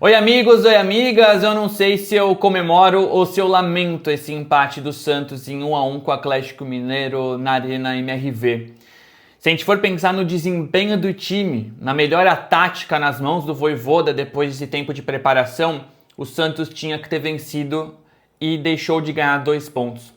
Oi amigos, oi amigas, eu não sei se eu comemoro ou se eu lamento esse empate do Santos em 1-1 com o Atlético Mineiro na Arena MRV. Se a gente for pensar no desempenho do time, na melhora tática nas mãos do Vojvoda depois desse tempo de preparação, o Santos tinha que ter vencido e deixou de ganhar 2 pontos.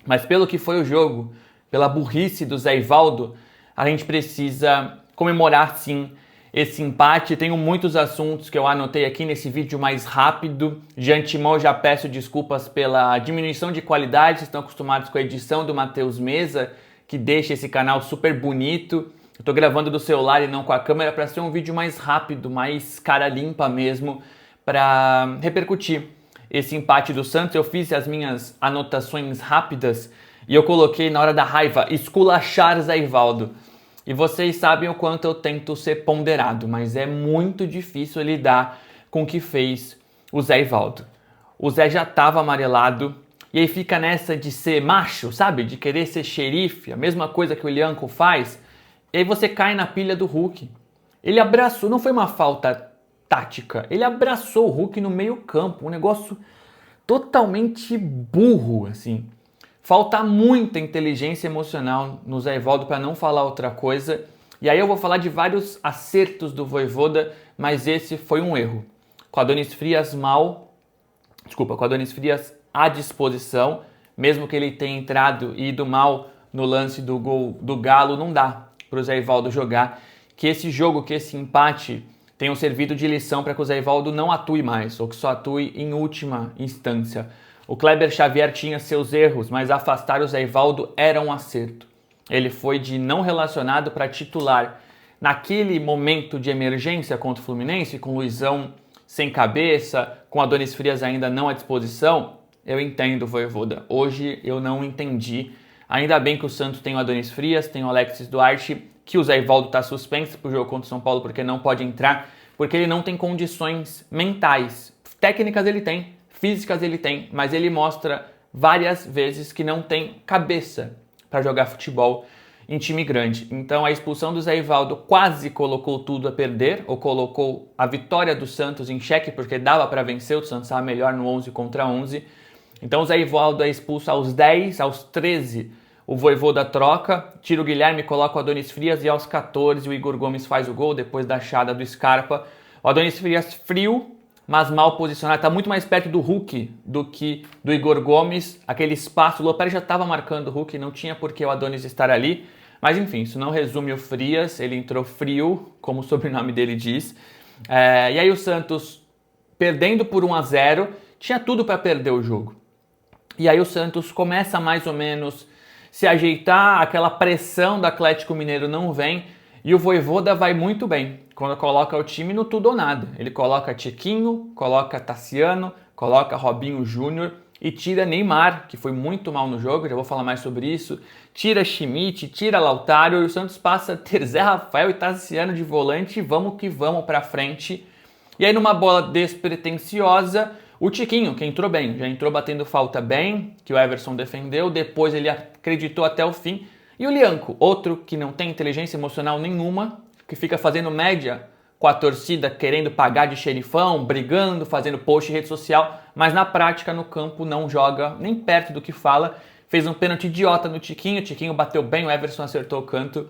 Mas pelo que foi o jogo, pela burrice do Zé Ivaldo, a gente precisa comemorar sim esse empate. Tenho muitos assuntos que eu anotei aqui nesse vídeo mais rápido. De antemão já peço desculpas pela diminuição de qualidade. Vocês estão acostumados com a edição do Matheus Meza, que deixa esse canal super bonito. Eu tô gravando do celular e não com a câmera para ser um vídeo mais rápido, mais cara limpa mesmo, para repercutir esse empate do Santos. Eu fiz as minhas anotações rápidas e eu coloquei na hora da raiva, esculachar Zé Ivaldo. E vocês sabem o quanto eu tento ser ponderado, mas é muito difícil lidar com o que fez o Zé Ivaldo. O Zé já estava amarelado e aí fica nessa de ser macho, sabe? De querer ser xerife, a mesma coisa que o Lianco faz. E aí você cai na pilha do Hulk. Ele abraçou, não foi uma falta tática, ele abraçou o Hulk no meio campo, um negócio totalmente burro, assim. Falta muita inteligência emocional no Zé Ivaldo para não falar outra coisa. E aí eu vou falar de vários acertos do Vojvoda, mas esse foi um erro. Com o Adonis Frias à disposição, mesmo que ele tenha entrado e ido mal no lance do gol do Galo, não dá para o Zé Ivaldo jogar. Que esse jogo, que esse empate tenham servido de lição para que o Zé Ivaldo não atue mais, ou que só atue em última instância. O Kleber Xavier tinha seus erros, mas afastar o Zé Ivaldo era um acerto. Ele foi de não relacionado para titular. Naquele momento de emergência contra o Fluminense, com o Luizão sem cabeça, com o Adonis Frias ainda não à disposição, eu entendo o Vojvoda. Hoje eu não entendi. Ainda bem que o Santos tem o Adonis Frias, tem o Alexis Duarte, que o Zé Ivaldo está suspenso para o jogo contra o São Paulo porque não pode entrar, porque ele não tem condições mentais. Técnicas ele tem, físicas ele tem, mas ele mostra várias vezes que não tem cabeça para jogar futebol em time grande. Então a expulsão do Zé Ivaldo quase colocou tudo a perder, ou colocou a vitória do Santos em xeque, porque dava para vencer, o Santos estava melhor no 11 contra 11. Então o Zé Ivaldo é expulso aos 10, aos 13 o Vojvoda troca, tira o Guilherme, coloca o Adonis Frias e aos 14 o Igor Gomes faz o gol depois da achada do Scarpa. O Adonis Frias frio, mas mal posicionado, está muito mais perto do Hulk do que do Igor Gomes. Aquele espaço, o Lopes já estava marcando o Hulk, não tinha por que o Adonis estar ali. Mas enfim, isso não resume o Frias, ele entrou frio, como o sobrenome dele diz. E aí o Santos, perdendo por 1-0, tinha tudo para perder o jogo. E aí o Santos começa mais ou menos se ajeitar, aquela pressão do Atlético Mineiro não vem, e o Vojvoda vai muito bem quando coloca o time no tudo ou nada. Ele coloca Tiquinho, coloca Tassiano, coloca Robinho Júnior e tira Neymar, que foi muito mal no jogo, já vou falar mais sobre isso, tira Schmidt, tira Lautaro, e o Santos passa a ter Zé Rafael e Tassiano de volante, e vamos que vamos pra frente. E aí numa bola despretensiosa, o Tiquinho, que entrou bem, já entrou batendo falta bem, que o Everson defendeu, depois ele acreditou até o fim. E o Lianco, outro que não tem inteligência emocional nenhuma, que fica fazendo média com a torcida, querendo pagar de xerifão, brigando, fazendo post em rede social, mas na prática no campo não joga nem perto do que fala. Fez um pênalti idiota no Tiquinho, o Tiquinho bateu bem, o Everson acertou o canto,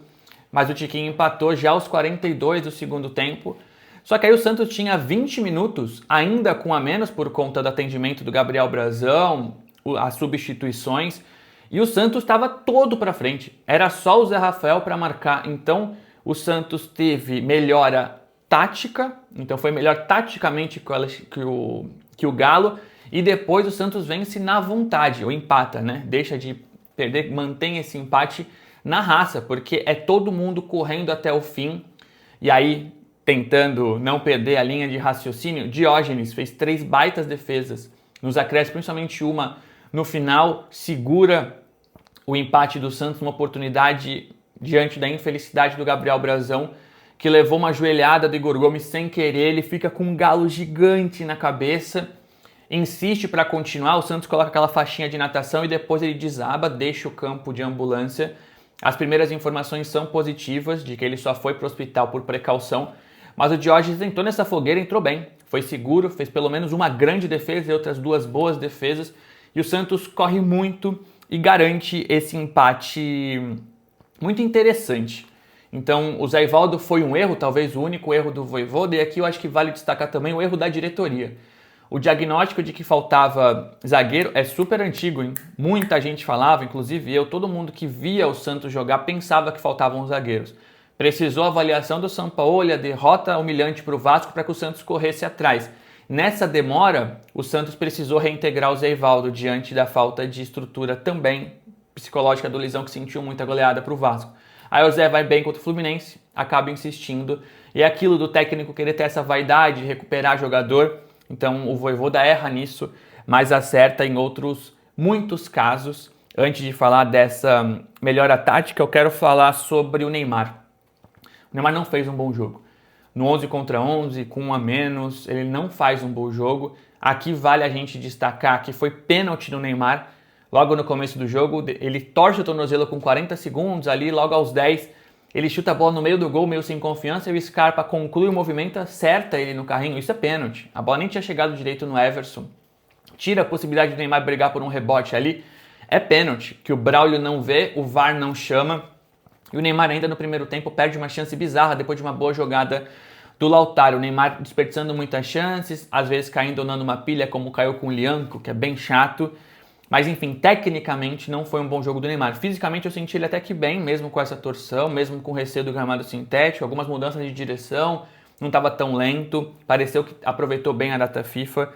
mas o Tiquinho empatou já aos 42 do segundo tempo. Só que aí o Santos tinha 20 minutos, ainda com a menos por conta do atendimento do Gabriel Brazão, as substituições, e o Santos estava todo para frente. Era só o Zé Rafael para marcar. Então o Santos teve melhora tática, então foi melhor taticamente que o Galo, e depois o Santos vence na vontade, ou empata, né? Deixa de perder, mantém esse empate na raça, porque é todo mundo correndo até o fim, e aí tentando não perder a linha de raciocínio. Diógenes fez 3 baitas defesas nos acréscimos, principalmente uma no final, segura o empate do Santos, uma oportunidade diante da infelicidade do Gabriel Brazão, que levou uma joelhada do Igor Gomes sem querer. Ele fica com um galo gigante na cabeça, insiste para continuar, o Santos coloca aquela faixinha de natação e depois ele desaba, deixa o campo de ambulância. As primeiras informações são positivas, de que ele só foi para o hospital por precaução, mas o Diógenes entrou nessa fogueira, entrou bem. foi seguro, fez pelo menos uma grande defesa e outras duas boas defesas, e o Santos corre muito e garante esse empate muito interessante. Então, o Zé Ivaldo foi um erro, talvez o único erro do Vojvoda, e aqui eu acho que vale destacar também o erro da diretoria. O diagnóstico de que faltava zagueiro é super antigo, hein? Muita gente falava, inclusive eu, todo mundo que via o Santos jogar pensava que faltavam zagueiros. Precisou a avaliação do Sampaoli, a derrota humilhante para o Vasco para que o Santos corresse atrás. Nessa demora, o Santos precisou reintegrar o Zé Ivaldo diante da falta de estrutura também psicológica do Lisão, que sentiu muita goleada para o Vasco. Aí o Zé vai bem contra o Fluminense, acaba insistindo. E é aquilo do técnico querer ter essa vaidade de recuperar jogador. Então o Vojvoda erra nisso, mas acerta em outros muitos casos. Antes de falar dessa melhora tática, eu quero falar sobre o Neymar. O Neymar não fez um bom jogo. No 11 contra 11, com 1 a menos, ele não faz um bom jogo. Aqui vale a gente destacar que foi pênalti no Neymar. Logo no começo do jogo, ele torce o tornozelo com 40 segundos, ali logo aos 10, ele chuta a bola no meio do gol, meio sem confiança, e o Scarpa conclui o movimento, acerta ele no carrinho. Isso é pênalti. A bola nem tinha chegado direito no Everson. Tira a possibilidade do Neymar brigar por um rebote ali. É pênalti, que o Braulio não vê, o VAR não chama. E o Neymar ainda no primeiro tempo perde uma chance bizarra depois de uma boa jogada do Lautaro. O Neymar desperdiçando muitas chances, às vezes caindo ou não numa pilha, como caiu com o Lianco, que é bem chato. Mas enfim, tecnicamente não foi um bom jogo do Neymar. Fisicamente eu senti ele até que bem, mesmo com essa torção, mesmo com o receio do gramado sintético, algumas mudanças de direção, não estava tão lento, pareceu que aproveitou bem a data FIFA,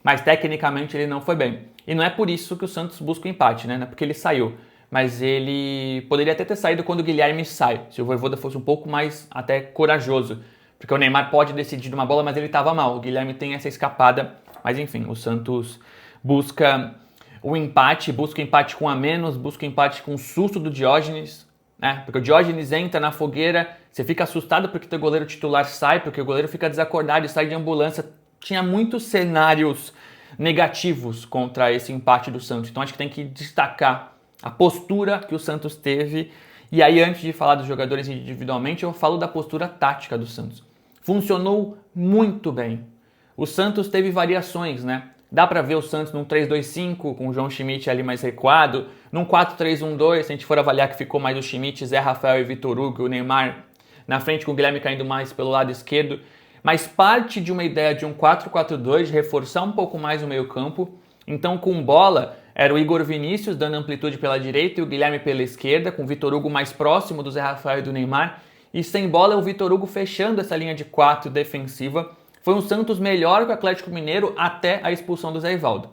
mas tecnicamente ele não foi bem. E não é por isso que o Santos busca o empate, né? Não é porque ele saiu, mas ele poderia até ter saído quando o Guilherme sai, se o Vojvoda fosse um pouco mais até corajoso, porque o Neymar pode decidir uma bola, mas ele estava mal, o Guilherme tem essa escapada, mas enfim, o Santos busca o empate, busca empate com a menos, busca empate com o susto do Diógenes, né? Porque o Diógenes entra na fogueira, você fica assustado porque o teu goleiro titular sai, porque o goleiro fica desacordado e sai de ambulância. Tinha muitos cenários negativos contra esse empate do Santos, então acho que tem que destacar a postura que o Santos teve. E aí, antes de falar dos jogadores individualmente, eu falo da postura tática do Santos. Funcionou muito bem. O Santos teve variações, né? Dá para ver o Santos num 3-2-5, com o João Schmidt ali mais recuado, num 4-3-1-2, se a gente for avaliar que ficou mais o Schmidt, Zé Rafael e Vitor Hugo, o Neymar na frente com o Guilherme caindo mais pelo lado esquerdo, mas parte de uma ideia de um 4-4-2, de reforçar um pouco mais o meio-campo. Então, com bola, era o Igor Vinícius dando amplitude pela direita e o Guilherme pela esquerda, com o Vitor Hugo mais próximo do Zé Rafael e do Neymar, e sem bola o Vitor Hugo fechando essa linha de 4 defensiva. Foi um Santos melhor que o Atlético Mineiro até a expulsão do Zé Ivaldo.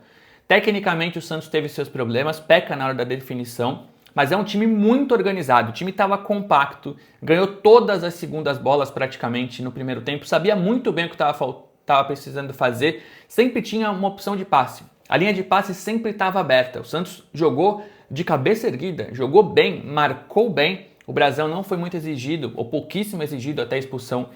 Tecnicamente o Santos teve seus problemas, peca na hora da definição, mas é um time muito organizado, o time estava compacto, ganhou todas as segundas bolas praticamente no primeiro tempo, sabia muito bem o que estava precisando fazer, sempre tinha uma opção de passe. A linha de passe sempre estava aberta, o Santos jogou de cabeça erguida, jogou bem, marcou bem, o Brasão não foi muito exigido, ou pouquíssimo exigido até a expulsão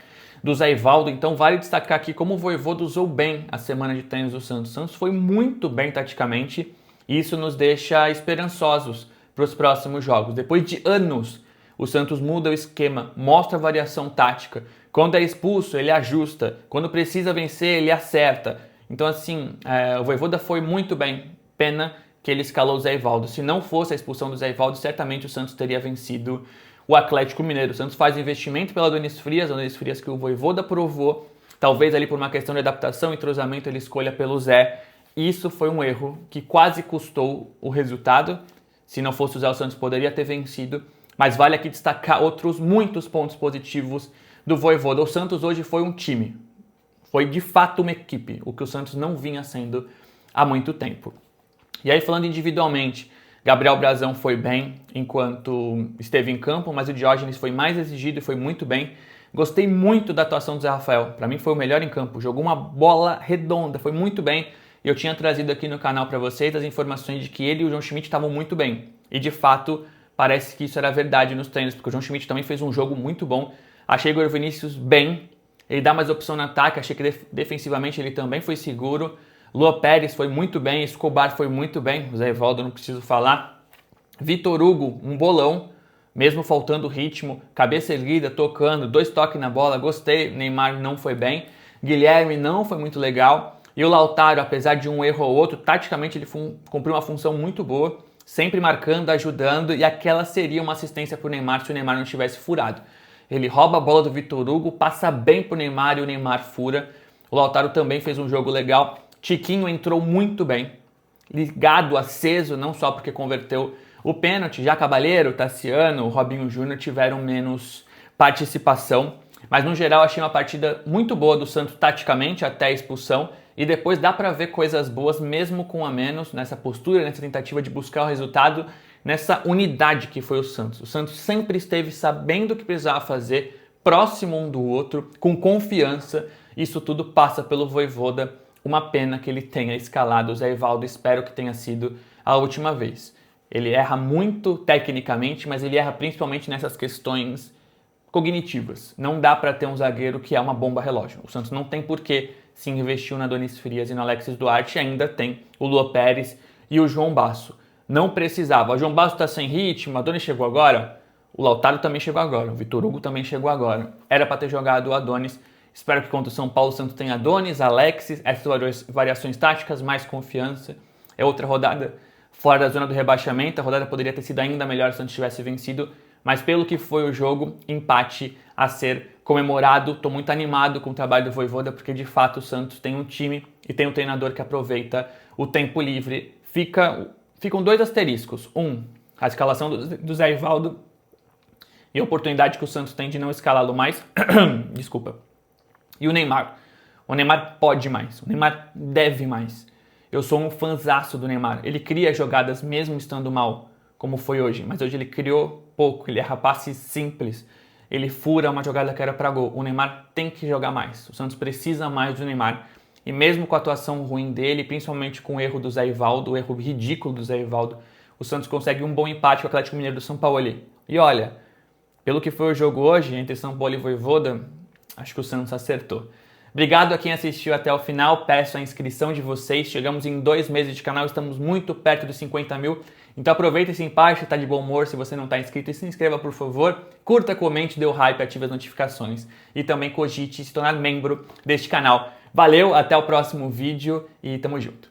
do Zé Ivaldo, então vale destacar aqui como o Vojvoda usou bem a semana de treinos do Santos. O Santos foi muito bem taticamente e isso nos deixa esperançosos para os próximos jogos. Depois de anos, o Santos muda o esquema, mostra a variação tática. Quando é expulso, ele ajusta. Quando precisa vencer, ele acerta. Então assim, o Vojvoda foi muito bem. Pena que ele escalou o Zé Ivaldo. Se não fosse a expulsão do Zé Ivaldo, certamente o Santos teria vencido o Atlético Mineiro. O Santos faz investimento pela Adonis Frias que o Vojvoda aprovou, talvez ali por uma questão de adaptação, entrosamento, ele escolha pelo Zé. Isso foi um erro que quase custou o resultado. Se não fosse o Zé, o Santos poderia ter vencido, mas vale aqui destacar outros muitos pontos positivos do Vojvoda. O Santos hoje foi um time, foi de fato uma equipe, o que o Santos não vinha sendo há muito tempo. E aí, falando individualmente, Gabriel Brazão foi bem enquanto esteve em campo, mas o Diógenes foi mais exigido e foi muito bem. Gostei muito da atuação do Zé Rafael, para mim foi o melhor em campo, jogou uma bola redonda, foi muito bem. E eu tinha trazido aqui no canal para vocês as informações de que ele e o João Schmidt estavam muito bem. E de fato, parece que isso era verdade nos treinos, porque o João Schmidt também fez um jogo muito bom. Achei o Igor Vinícius bem, ele dá mais opção no ataque, achei que defensivamente ele também foi seguro. Lua Pérez foi muito bem, Escobar foi muito bem, o Zé Ivaldo não preciso falar. Vitor Hugo, um bolão, mesmo faltando ritmo, cabeça erguida, tocando, 2 toques na bola, gostei. Neymar não foi bem. Guilherme não foi muito legal. E o Lautaro, apesar de um erro ou outro, taticamente ele cumpriu uma função muito boa, sempre marcando, ajudando, e aquela seria uma assistência para o Neymar se o Neymar não tivesse furado. Ele rouba a bola do Vitor Hugo, passa bem pro Neymar e o Neymar fura. O Lautaro também fez um jogo legal. Tiquinho entrou muito bem, ligado, aceso, não só porque converteu o pênalti. Já Cabaleiro, Tassiano, Robinho Júnior tiveram menos participação. Mas no geral achei uma partida muito boa do Santos taticamente, até a expulsão. E depois dá para ver coisas boas mesmo com a menos, nessa postura, nessa tentativa de buscar o resultado, nessa unidade que foi o Santos. O Santos sempre esteve sabendo o que precisava fazer, próximo um do outro, com confiança. Isso tudo passa pelo Vojvoda. Uma pena que ele tenha escalado o Zé Ivaldo, espero que tenha sido a última vez. Ele erra muito tecnicamente, mas ele erra principalmente nessas questões cognitivas. Não dá para ter um zagueiro que é uma bomba relógio. O Santos não tem por que se investiu na Adonis Frias e no Alexis Duarte, ainda tem o Lua Pérez e o João Basso. Não precisava. O João Basso está sem ritmo, a Adonis chegou agora, o Lautaro também chegou agora, o Vitor Hugo também chegou agora. Era para ter jogado o Adonis. Espero que contra o São Paulo o Santos tenha Adonis, Alexis, essas variações táticas, mais confiança. É outra rodada fora da zona do rebaixamento. A rodada poderia ter sido ainda melhor se o Santos tivesse vencido, mas pelo que foi o jogo, empate a ser comemorado. Estou muito animado com o trabalho do Vojvoda, porque de fato o Santos tem um time e tem um treinador que aproveita o tempo livre. Ficam dois asteriscos. A escalação do Zé Ivaldo e a oportunidade que o Santos tem de não escalá-lo mais. Desculpa. E o Neymar. O Neymar pode mais. O Neymar deve mais. Eu sou um fanzaço do Neymar. Ele cria jogadas mesmo estando mal, como foi hoje. Mas hoje ele criou pouco. Ele erra passes simples. Ele fura uma jogada que era para gol. O Neymar tem que jogar mais. O Santos precisa mais do Neymar. E mesmo com a atuação ruim dele, principalmente com o erro do Zé Ivaldo, o erro ridículo do Zé Ivaldo, o Santos consegue um bom empate com o Atlético Mineiro do São Paulo ali. E olha, pelo que foi o jogo hoje, entre São Paulo e Vojvoda, acho que o Santos acertou. Obrigado a quem assistiu até o final, peço a inscrição de vocês. Chegamos em 2 meses de canal, estamos muito perto dos 50 mil. Então aproveita esse empate, tá de bom humor, se você não está inscrito, e se inscreva por favor. Curta, comente, dê o hype, ative as notificações. E também cogite se tornar membro deste canal. Valeu, até o próximo vídeo e tamo junto.